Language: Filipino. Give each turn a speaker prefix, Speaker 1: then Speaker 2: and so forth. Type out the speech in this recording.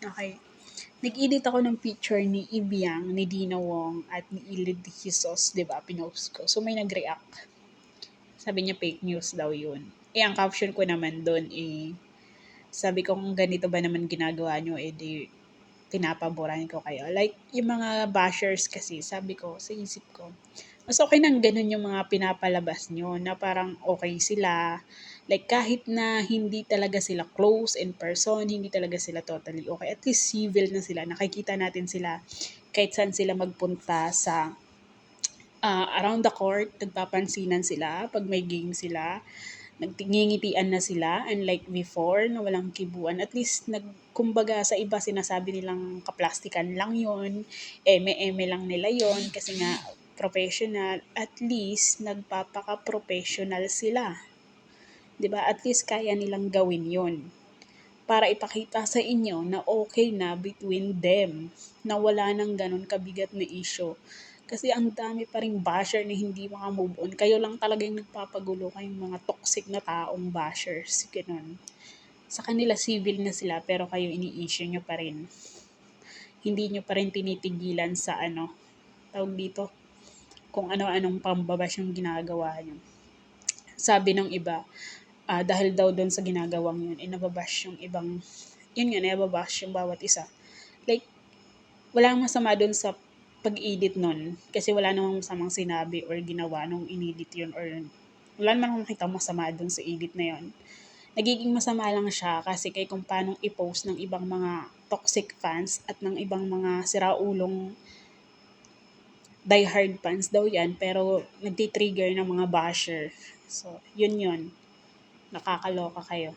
Speaker 1: Okay. Nag-edit ako ng picture ni Ibiang, ni Dina Wong, at ni Ilid Jesus, di ba? Pinost ko. So may nag-react. Sabi niya fake news daw yun. Ang caption ko naman doon sabi ko kung ganito ba naman ginagawa nyo, di pinapaboran ko kayo. Like, yung mga bashers kasi, sabi ko, sa isip ko, mas okay nang ganun yung mga pinapalabas nyo, na parang okay sila. Like, kahit na hindi talaga sila close in person, hindi talaga sila totally okay, at least civil na sila. Nakikita natin sila kahit saan sila magpunta sa around the court, nagpapansinan sila pag may game sila. Nagtingingitian na sila, unlike before na walang kibuan. At least kumbaga sa iba sinasabi nilang kaplastikan lang yon, eme-eme lang nila yon kasi nga professional. At least nagpapaka-professional sila. 'Di ba? At least kaya nilang gawin yon para ipakita sa inyo na okay na between them, na wala nang ganun kabigat na issue. Kasi ang dami pa ring basher na hindi maka-move on. Kayo lang talaga yung nagpapagulo, kayong mga toxic na taong bashers. Ganun. Sa kanila civil na sila pero kayo ini-issue nyo pa rin. Hindi nyo pa rin tinitigilan sa tawag dito, kung ano-anong pambabash yung ginagawa nyo. Sabi ng iba, dahil daw doon sa ginagawang yun, nababash yung ibang, yun nga, nababash yung bawat isa. Like, walang masama doon sa pag-edit nun, kasi wala namang masamang sinabi or ginawa nung inedit yun, or wala namang makita masama doon sa edit na yun. Nagiging masama lang siya kasi kay kung paano i-post ng ibang mga toxic fans at ng ibang mga siraulong diehard fans daw yan, pero nagtitrigger ng mga basher. So, yun. Nakakaloka kayo.